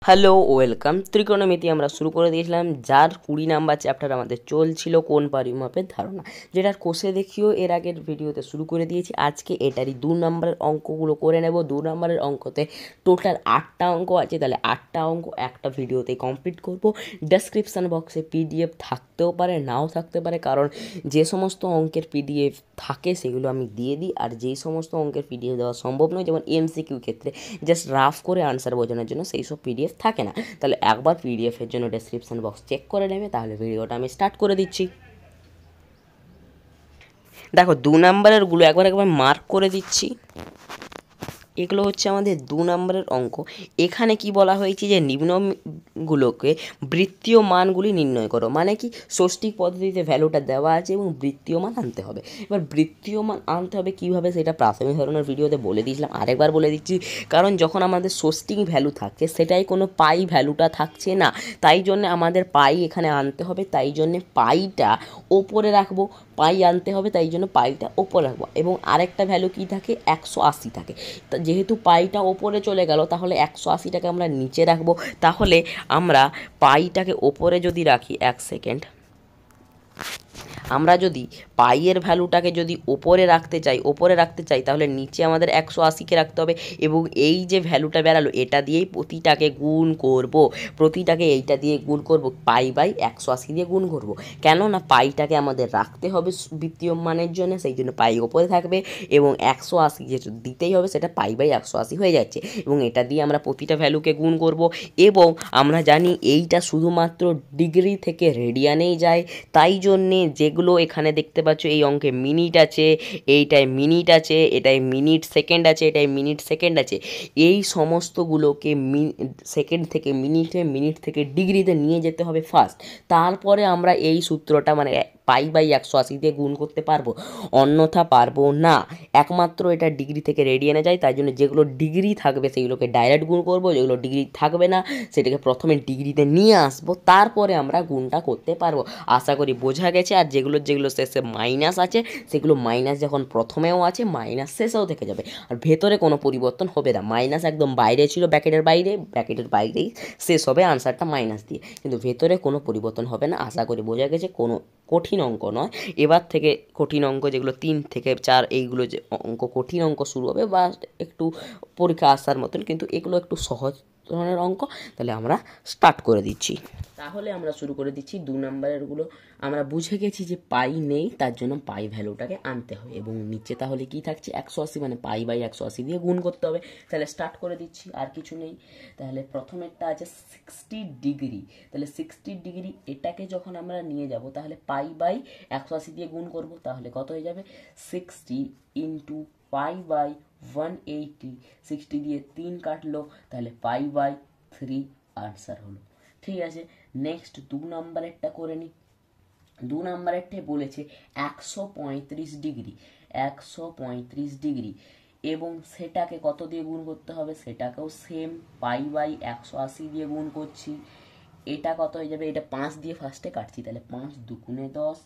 Hello welcome. ত্রিকোণমিতি আমরা শুরু করে দিয়েছিলাম, যার 20 নাম্বার চ্যাপ্টার আমাদের চলছিল কোণ পরিমাপের ধারণা, যেটার কোষে দেখিও এর আগের ভিডিওতে শুরু করে দিয়েছি। আজকে এটারই 2 নম্বরের অঙ্কগুলো করে নেব। 2 নম্বরের অঙ্কতে টোটাল 8টা অঙ্ক আছে, তাহলে 8টা অঙ্ক একটা ভিডিওতে কমপ্লিট করব। ডেসক্রিপশান বক্সে পিডিএফ থাকতেও পারে, নাও থাকতে পারে, কারণ যে সমস্ত অঙ্কের পিডিএফ থাকে সেগুলো আমি দিয়ে দিই, আর যেই সমস্ত অঙ্কের পিডিএফ দেওয়া সম্ভব নয়, যেমন এমসিকিউ ক্ষেত্রে জাস্ট রাফ করে আনসার বোঝানোর জন্য সেই সব পিডিএফ থাকে না। তাহলে একবার পিডিএফের জন্য ডেসক্রিপশন বক্স চেক করে নেবে। তাহলে ভিডিওটা আমি স্টার্ট করে দিচ্ছি। দেখো 2 নম্বরেরগুলো একবার মার্ক করে দিচ্ছি। এগুলো হচ্ছে আমাদের 2 নম্বরের অঙ্ক। এখানে কি বলা হয়েছে যে নিম্নগুলোকে বৃত্তীয় মানগুলি নির্ণয় করো, মানে কি ষষ্ঠিক পদ্ধতিতে ভ্যালুটা দেওয়া আছে এবং বৃত্তীয় মান আনতে হবে। এবার বৃত্তীয় মান আনতে হবে কীভাবে সেটা প্রাথমিক ধরনের ভিডিওতে বলে দিয়েছিলাম, আরেকবার বলে দিচ্ছি। কারণ যখন আমাদের ষষ্ঠিক ভ্যালু থাকছে সেটাই কোনো পাই ভ্যালুটা থাকছে না, তাই জন্যে আমাদের পাই এখানে আনতে হবে। তাই জন্যে পাইটা ওপরে রাখবো, পাই আনতে হবে, তাই জন্য পাইটা ওপরে রাখবো। এবং আরেকটা ভ্যালু কি থাকে, 180 থাকে। যেহেতু পাইটা ওপরে চলে গেল, তাহলে 180টাকে আমরা নিচে রাখবো। তাহলে আমরা পাইটাকে ওপরে যদি রাখি, 1 সেকেন্ড, আমরা যদি পাইয়ের ভ্যালুটাকে যদি ওপরে রাখতে চাই তাহলে নিচে আমাদের 180কে রাখতে হবে। এবং এই যে ভ্যালুটা বেরালো এটা দিয়েই প্রতিটাকে গুণ করব, প্রতিটাকে এইটা দিয়ে গুণ করব, পাই বাই 180 দিয়ে গুণ করব। কেননা পাইটাকে আমাদের রাখতে হবে বৃত্তীয় মানের জন্য, সেই জন্য পাই ওপরে থাকবে এবং 180 যেটা দিতেই হবে সেটা পাই বাই 180 হয়ে যাচ্ছে। এবং এটা দিয়ে আমরা প্রতিটা ভ্যালুকে গুণ করব। এবং আমরা জানি এইটা শুধুমাত্র ডিগ্রি থেকে রেডিয়ানেই যায়, তাই জন্যে যেগুলো এখানে দেখতে পাচ্ছ এই অঙ্কে মিনিট আছে, এইটায় মিনিট আছে, এটায় মিনিট সেকেন্ড আছে, এটায় মিনিট সেকেন্ড আছে, এই সমস্তগুলোকে সেকেন্ড থেকে মিনিটে, মিনিট থেকে ডিগ্রিতে নিয়ে যেতে হবে ফার্স্ট। তারপরে আমরা এই সূত্রটা মানে পাই বাই 180 দিয়ে গুণ করতে পারবো, অন্যথা পারবো না। একমাত্র এটা ডিগ্রি থেকে রেডিয়ানে যায়, তাই জন্য যেগুলো ডিগ্রি থাকবে সেগুলোকে ডাইরেক্ট গুণ করবো, যেগুলো ডিগ্রি থাকবে না সেটাকে প্রথমে ডিগ্রিতে নিয়ে আসবো, তারপরে আমরা গুণটা করতে পারবো। আশা করি বোঝা গেছে। আর যেগুলো শেষে মাইনাস আছে সেগুলো মাইনাস যখন প্রথমেও আছে মাইনাস শেষেও থেকে যাবে, আর ভেতরে কোনো পরিবর্তন হবে না। মাইনাস একদম বাইরে ছিল, ব্র্যাকেটের বাইরেই শেষ হবে আনসারটা মাইনাস দিয়ে, কিন্তু ভেতরে কোনো পরিবর্তন হবে না। আশা করি বোঝা গেছে। কোনো কঠিন অঙ্ক নয়, এবার থেকে কঠিন অঙ্ক যেগুলো 3 থেকে 4 এইগুলো যে অঙ্ক কঠিন অঙ্ক শুরু হবে বা একটু পরীক্ষা আসার মতন, কিন্তু এগুলো একটু সহজ ধরনের অঙ্ক। তাহলে আমরা স্টার্ট করে দিচ্ছি। তাহলে আমরা শুরু করে দিচ্ছি। 2 নম্বরেরগুলো আমরা বুঝে গেছি যে পাই নেই, তার জন্য পাই ভ্যালুটাকে আনতে হবে। এবং নিচে তাহলে কি থাকছে, 180, মানে পাই বাই 180 দিয়ে গুণ করতে হবে। তাহলে স্টার্ট করে দিচ্ছি, আর কিছু নেই। তাহলে প্রথমেরটা আছে 60 ডিগ্রি। তাহলে 60 ডিগ্রি এটাকে যখন আমরা নিয়ে যাব তাহলে পাই বাই 180 দিয়ে গুণ করব, তাহলে কত হয়ে যাবে, 60 ইন্টু পাই বাই 180। 60 দিয়ে 3 কাটলো, তাহলে পাই বাই 3 আনসার হলো। ঠিক আছে, নেক্সট 2 নম্বরেরটা করে নিই। 2 নম্বরেরটাই বলেছে 135 ডিগ্রি, 135 ডিগ্রি, এবং সেটাকে কত দিয়ে গুণ করতে হবে, সেটাকেও সেম পাই বাই 180 দিয়ে গুণ করছি। এটা কত হয়ে যাবে, এটা 5 দিয়ে ফার্স্টে কাটছি, তাহলে 5 দুগুণে 10,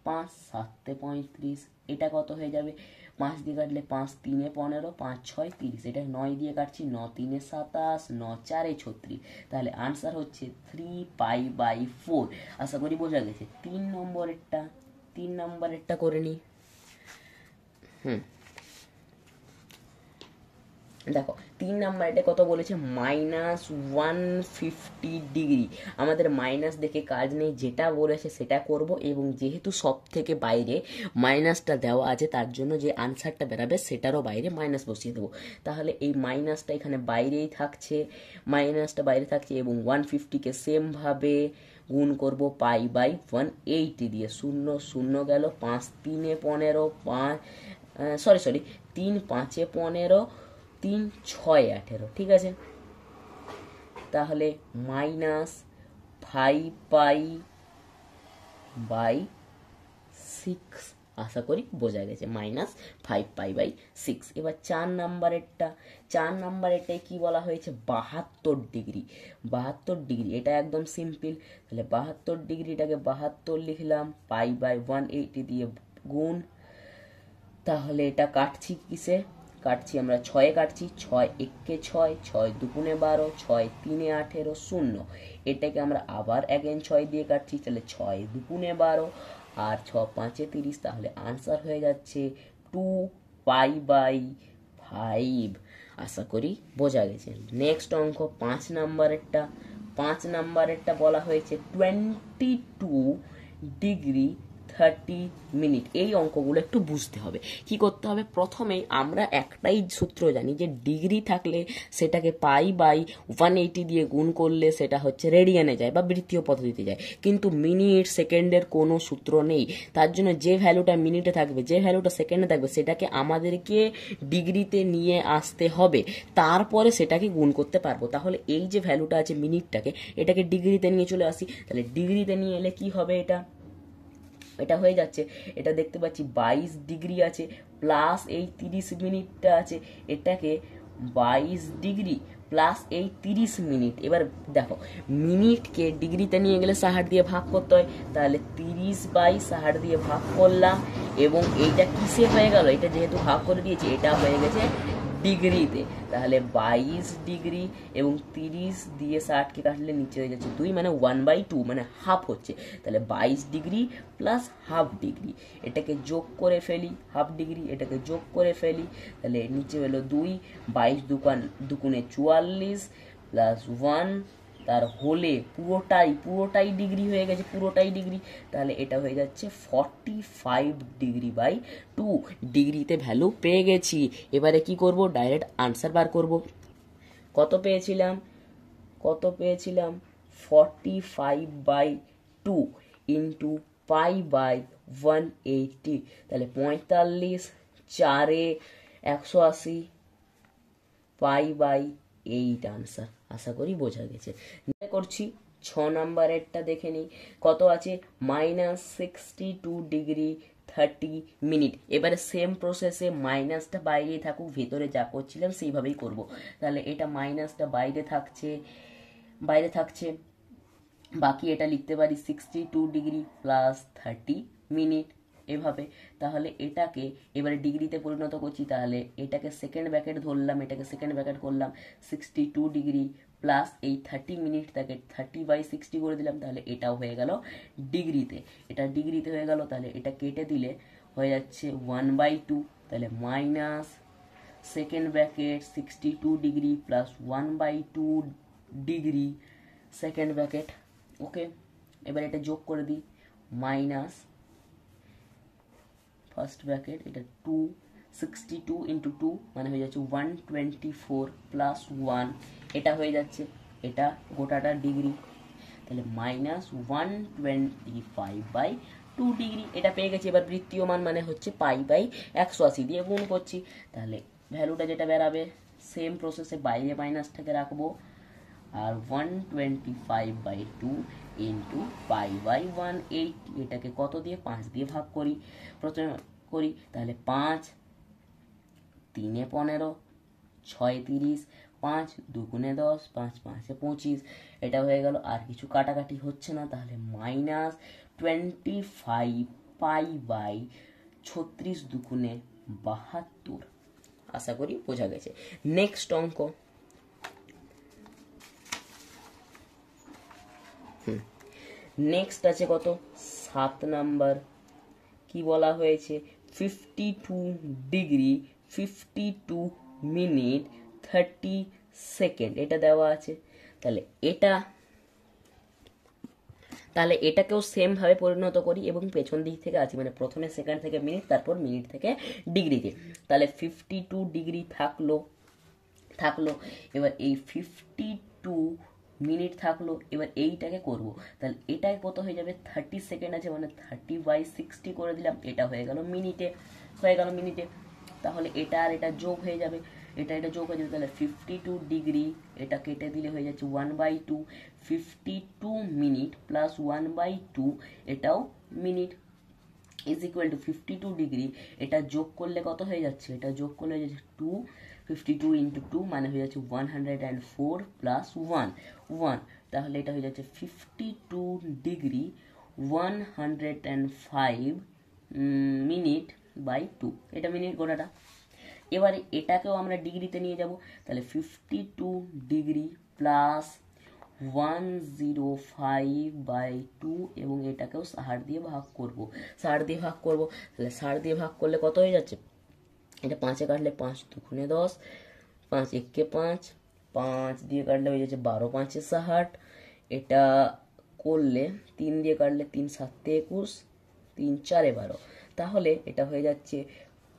5 7 35। এটা কত হয়ে যাবে, 5 দিয়ে কাটলে 5 3 15, 5 6 30। এটা 9 দিয়ে কাটছি, 9 3 27, 9 4 36। তাহলে আনসার হচ্ছে 3 পাই বাই 4। আশা করি বোঝা গেছে। 3 নম্বরেরটা করে নিই। দেখো 3 নাম্বার এটা কত বলেছে, -150 ডিগ্রি। আমাদের মাইনাস দেখে কাজ নেই, যেটা বলেছে সেটা করব। এবং যেহেতু সব থেকে বাইরে মাইনাসটা দেওয়া আছে, তার জন্য যে আনসারটা বেরাবে সেটারও বাইরে মাইনাস বসিয়ে দেবো। তাহলে এই মাইনাসটা এখানে বাইরেই থাকছে, মাইনাসটা বাইরে থাকছে, এবং 150কে সেমভাবে গুণ করব পাই বাই 180 দিয়ে। 0 0 গেল, 5 3 15, 5 সরি 3 5 15, 3 6 18। ঠিক আছে, তাহলে -5 পাই বাই 6। আশা করি বোঝা গেছে, -5 পাই বাই 6। এবার 4 নম্বরেরটাই কি বলা হয়েছে, 72 ডিগ্রি। 72 ডিগ্রি এটা একদম সিম্পল। তাহলে 72 ডিগ্রিটাকে 72 লিখলাম, পাই বাই 180 দিয়ে গুণ। তাহলে এটা কাটছি কিসে, কাটছি আমরা, 6 কাটছি, 6 একে 6, 6 দুগুণে 12, 6 তিনে 18, 0। এটাকে আমরা আবার অ্যাগেন 6 দিয়ে কাটছি, তাহলে 6 দুগুণে 12 আর 6 পাঁচে 30, তাহলে আনসার হয়ে যাচ্ছে 2π/5। আশা করি বোঝা গেছে। নেক্সট অঙ্ক 5 নাম্বারেরটা। 5 নাম্বারেরটা বলা হয়েছে 22°30'। এই অঙ্কগুলো একটু বুঝতে হবে। কি করতে হবে, প্রথমেই আমরা একটাই সূত্র জানি যে ডিগ্রি থাকলে সেটাকে π/180 দিয়ে গুণ করলে সেটা হচ্ছে রেডিয়ানে যায় বা বৃত্তীয় পদ্ধতিতে যায়, কিন্তু মিনিট সেকেন্ডের কোনো সূত্র নেই। তার জন্য যে ভ্যালুটা মিনিটে থাকবে, যে ভ্যালুটা সেকেন্ডে থাকবে, সেটাকে আমাদেরকে ডিগ্রিতে নিয়ে আসতে হবে, তারপরে সেটাকে গুণ করতে পারবো। তাহলে এই যে ভ্যালুটা আছে মিনিটটাকে, এটাকে ডিগ্রিতে নিয়ে চলে আসি। তাহলে ডিগ্রিতে নিয়ে এলে কি হবে, এটা হয়ে যাচ্ছে, এটা দেখতে পাচ্ছি 22 ডিগ্রি আছে প্লাস এই 30 মিনিটটা আছে, এটাকে 22 ডিগ্রি প্লাস এই 30 মিনিট। এবার দেখো, মিনিটকে ডিগ্রিতে নিয়ে গেলে 60 দিয়ে ভাগ করতে হয়, তাহলে 30/60 দিয়ে ভাগ করলাম, এবং এইটা কিসে হয়ে গেল, এটা যেহেতু ভাগ করে দিয়েছি, এটা হয়ে গেছে ডিগ্রিতে। তাহলে 22 ডিগ্রি এবং 30 দিয়ে 60কে কাটলে নিচে হয়ে যাচ্ছে 2, মানে 1/2, মানে হাফ হচ্ছে। তাহলে 22 ডিগ্রি প্লাস হাফ ডিগ্রি, এটাকে যোগ করে ফেলি, হাফ ডিগ্রি এটাকে যোগ করে ফেলি, তাহলে নিচে হলো 2, 22 দুগুণে 44 প্লাস 1, তার হোলে পুরোটাই ডিগ্রি হয়ে গেছে, পুরোটাই ডিগ্রি। তাহলে এটা হয়ে যাচ্ছে 45°/2। ডিগ্রিতে ভ্যালু পেয়ে গেছি। এবারে কি করব, ডাইরেক্ট আনসার বার করব। কত পেয়েছিলাম 45/2 ইন্টু π/180, তাহলে 45, 4 180, π/8 আনসার। আশা করি বোঝা গেছে। করছি 6 নাম্বারেরটা দেখে নিই, কত আছে, -62°30'। এবারে সেম প্রসেসে মাইনাসটা বাইরেই থাকুক, ভেতরে যা করছিলাম সেইভাবেই করব। তাহলে এটা মাইনাসটা বাইরে থাকছে, বাকি এটা লিখতে পারি 62° প্লাস 30 মিনিট, এভাবে। তাহলে এটাকে এবারে ডিগ্রিতে পরিণত করছি, তাহলে এটাকে সেকেন্ড ব্র্যাকেট ধরলাম, এটাকে সেকেন্ড ব্র্যাকেট করলাম, 62° প্লাস এই 30 মিনিট, তাকে 30/60 করে দিলাম, তাহলে এটাও হয়ে গেল ডিগ্রিতে। এটা ডিগ্রিতে হয়ে গেল, তাহলে এটা কেটে দিলে হয়ে যাচ্ছে 1/2, তাহলে minus second bracket 62° plus 1/2 degree second bracket. Okay, এবার এটা যোগ করে দিই, মাইনাস ফার্স্ট ব্র্যাকেট, এটা 62 ইন্টু 2 মানে হয়ে যাচ্ছে 124 প্লাস 1, এটা হয়ে যাচ্ছে, এটা গোটাটা ডিগ্রি, তাহলে -125/2 এটা পেয়ে গেছি। এবার বৃত্তীয় মান মানে হচ্ছে π/180 দিয়ে গুণ করছি, তাহলে ভ্যালুটা যেটা বেরাবে সেম প্রসেসে বাইরে মাইনাসটাকে রাখবো, আর 125/2 ইন্টু π/180, এটাকে কত দিয়ে, 5 দিয়ে ভাগ করি, প্রথমে করি, তাহলে 5 3 15, 6 30, 5 দুগুণে 10, 5 5 25, এটা হয়ে গেল। আর কিছু কাটাকাটি হচ্ছে না, তাহলে -25 π/36 দুগুণে 72। আশা করি বোঝা গেছে। নেক্সট অঙ্ক, নেক্সট আছে কত, 7 নাম্বার। কি বলা হয়েছে, 52°52'30" এটা দেওয়া আছে। তাহলে এটাকেও সেম ভাবে পরিণত করি এবং পেছন দিক থেকে আছি, মানে প্রথমে সেকেন্ড থেকে মিনিট, তারপর মিনিট থেকে ডিগ্রিতে। তাহলে 52° থাকলো, এবার এই 52 মিনিট থাকলো, এবার এইটাকে করব, তাহলে এটাই কত হয়ে যাবে, 30 সেকেন্ড আছে, মানে 30/60 করে দিলাম, এটা হয়ে গেল মিনিটে, তাহলে এটা আর এটা যোগ হয়ে যাবে, এটা যোগ হয়ে যাবে, তাহলে 52°, এটা কেটে দিলে হয়ে যাচ্ছে 1/2, 52 মিনিট প্লাস 1/2, এটাও মিনিট, ইজ ইকুয়াল টু 52°, এটা যোগ করলে কত হয়ে যাচ্ছে, এটা যোগ করলে হয়ে যাচ্ছে 2, 52 ইন্টু 2 মানে হয়ে যাচ্ছে 104 প্লাস 1, তাহলে এটা হয়ে যাচ্ছে 52°105 মিনিট/2, এটা মিনিট গোটাটা। এবারে এটাকেও আমরা ডিগ্রিতে নিয়ে যাব, তাহলে 52 ডিগ্রি প্লাস 105/2 এবং এটাকেও 60 দিয়ে ভাগ করব। 60 দিয়ে ভাগ করব, তাহলে 60 দিয়ে ভাগ করলে কত হয়ে যাচ্ছে, এটা 5-এ কাটলে 5 দুগুণে 10, 5 একে 5, 5 দিয়ে কাটলে হয়ে যাচ্ছে 12×5 = 60। এটা করলে 3 দিয়ে কাটলে 3 7 21, 3 4 12, তাহলে এটা হয়ে যাচ্ছে,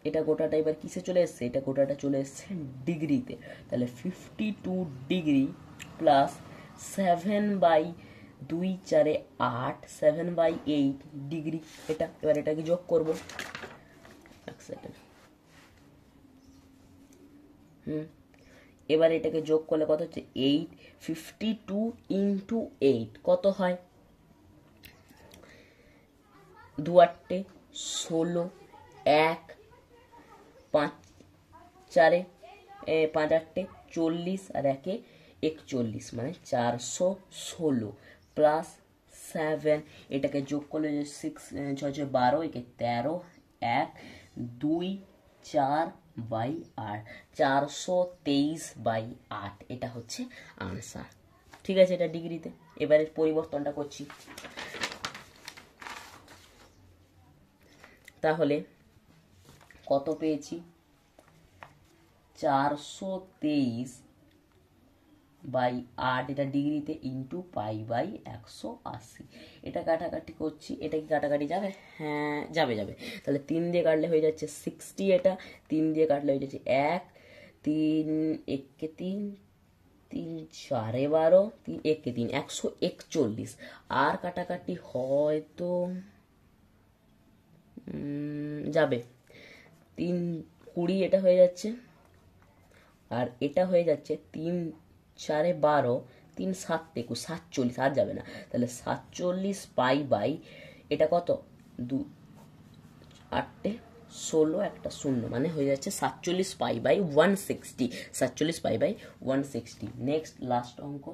এটা গোটাটা এবার কিসে চলে এসছে, এটা গোটাটা চলে এসছে ডিগ্রিতে। তাহলে 52 ডিগ্রি প্লাস 7/2 4 8, 7/8 ডিগ্রি। এটা এবার এটাকে যোগ করব, এক সেকেন্ড। এবার এটাকে যোগ করলে কত হচ্ছে 8, 52 × 8 কত হয়, 2 8 16, 1 5 4 5 8 40 আর 1 41, মানে 416 প্লাস 7, এটাকে যোগ করলে 6 6 6 12, একে 13, 1 2 4/8, 423/8, এটা হচ্ছে আনসার। ঠিক আছে, এটা ডিগ্রিতে। এবারে পরিবর্তনটা করছি, তাহলে কত পেয়েছি, 423/8, এটা ডিগ্রিতে ইন্টু π/180। এটা কাটাকাটি করছি, এটা কি কাটাকাটি যাবে, হ্যাঁ যাবে যাবে। তাহলে 3 দিয়ে কাটলে হয়ে যাচ্ছে 60, এটা 3 দিয়ে কাটলে হয়ে যাচ্ছে 1, 3 একে 3, 3 4 12, 3 একে 3, 141। আর কাটাকাটি হয়তো যাবে, 3 20, এটা হয়ে যাচ্ছে, আর এটা হয়ে যাচ্ছে 3 4 12, 3 7 21, 47, আর যাবে না। তাহলে 47 π/, এটা কত, 2 8 16, একটা 0, মানে হয়ে যাচ্ছে 47 π/160, 47 π/160। নেক্সট লাস্ট অঙ্ক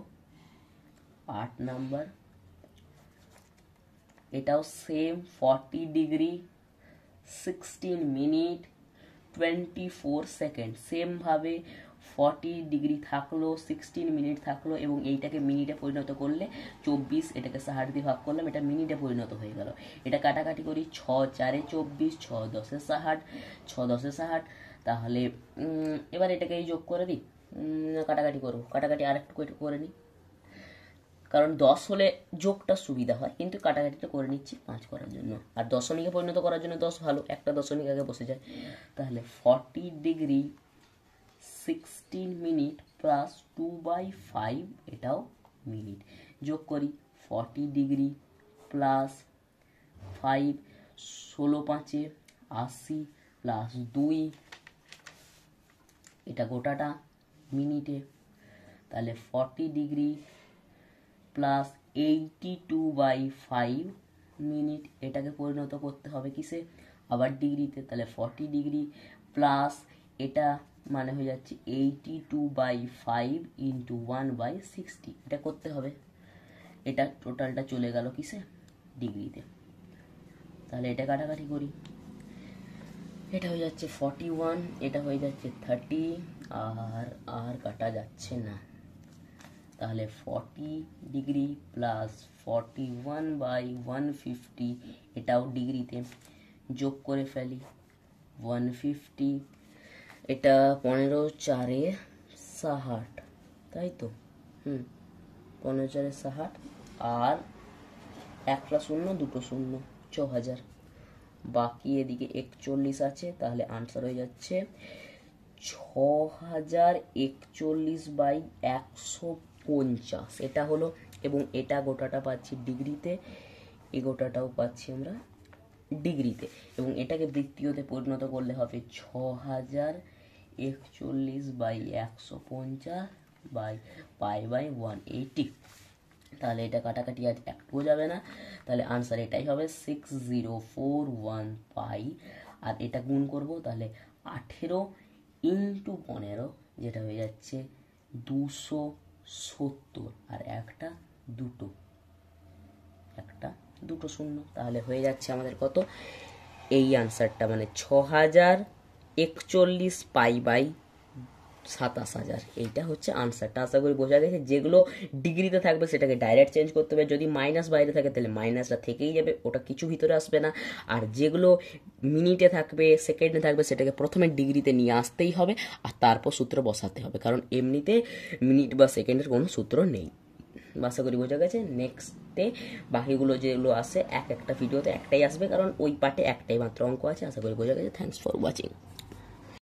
8 নাম্বার, এটাও same 40 degree 16 minute 24 second. Same ভাবে 40 ডিগ্রি থাকলো, 16 মিনিট থাকলো, এবং এইটাকে মিনিটে পরিণত করলে 24, এটাকে 60 দিয়ে ভাগ করলাম, এটা মিনিটে পরিণত হয়ে গেল। এটা কাটাকাটি করি, 6 4 24, 6 10 60, 6 10 60। তাহলে এবার এটাকে যোগ করে দিই, কাটাকাটি করবো, কাটাকাটি আর একটু করে নিই, কারণ 10 হলে যোগটা সুবিধা হয়, কিন্তু কাটাকাটিটা করে নিচ্ছি 5 করার জন্য, আর দশমিকে পরিণত করার জন্য 10 ভালো, একটা দশমিক আগে বসে যায়। তাহলে 40 ডিগ্রি 16 মিনিট প্লাস 2/5, এটাও মিনিট। যোগ করি, 40 ডিগ্রি প্লাস 5, 16 5 80 প্লাস 2, এটা গোটাটা মিনিটে। তাহলে 40 ডিগ্রি প্লাস 82/5 মিনিট, এটাকে পরিণত করতে হবে কিসে, আবার ডিগ্রিতে। তাহলে 40 ডিগ্রি প্লাস এটা মানে হয়ে যাচ্ছে 82/5 ইন্টু 1/60, এটা করতে হবে। এটা টোটালটা চলে গেল কিসে, ডিগ্রিতে। তাহলে এটা কাটাকাটি করি, এটা হয়ে যাচ্ছে 41, এটা হয়ে যাচ্ছে 30, আর কাটা যাচ্ছে না। তাহলে 40 ডিগ্রি প্লাস 41/150, এটাও ডিগ্রিতে। যোগ করে ফেলি, 150, এটা 15 4 60, তাই তো, 15 4 60, আর একটা শূন্য দুটো শূন্য, 6000। বাকি এদিকে 41 আছে, তাহলে আনসার হয়ে যাচ্ছে 6041/150, এটা হলো। এবং এটা গোটাটা পাচ্ছি ডিগ্রিতে, এই গোটাটাও পাচ্ছি আমরা ডিগ্রিতে, এবং এটাকে বৃত্তীয়তে পরিণত করলে হবে 6041/150/π/180। তাহলে এটা কাটাকাটি আর একটুও যাবে না, তাহলে আনসার এটাই হবে 6041 পাই। আর এটা গুণ করব, তাহলে 18 ইন্টু 15, যেটা হয়ে যাচ্ছে 270, আর একটা দুটো শূন্য, তাহলে হয়ে যাচ্ছে আমাদের কত, এই আনসারটা, মানে 6041 41π/27,000। এইটা হচ্ছে আনসারটা, আশা করি বোঝা গেছে। যেগুলো ডিগ্রিতে থাকবে সেটাকে ডাইরেক্ট চেঞ্জ করতে হবে, যদি মাইনাস বাইরে থাকে তাহলে মাইনাসটা থেকেই যাবে, ওটা কিছু ভিতরে আসবে না। আর যেগুলো মিনিটে থাকবে, সেকেন্ডে থাকবে, সেটাকে প্রথমে ডিগ্রিতে নিয়ে আসতেই হবে আর তারপর সূত্র বসাতে হবে, কারণ এমনিতে মিনিট বা সেকেন্ডের কোনো সূত্র নেই। আশা করি বোঝা গেছে। নেক্সটে বাকিগুলো যেগুলো আসে একটা ভিডিওতে একটাই আসবে, কারণ ওই পার্টে একটাই মাত্র অঙ্ক আছে। আশা করি বোঝা গেছে। Thanks for watching.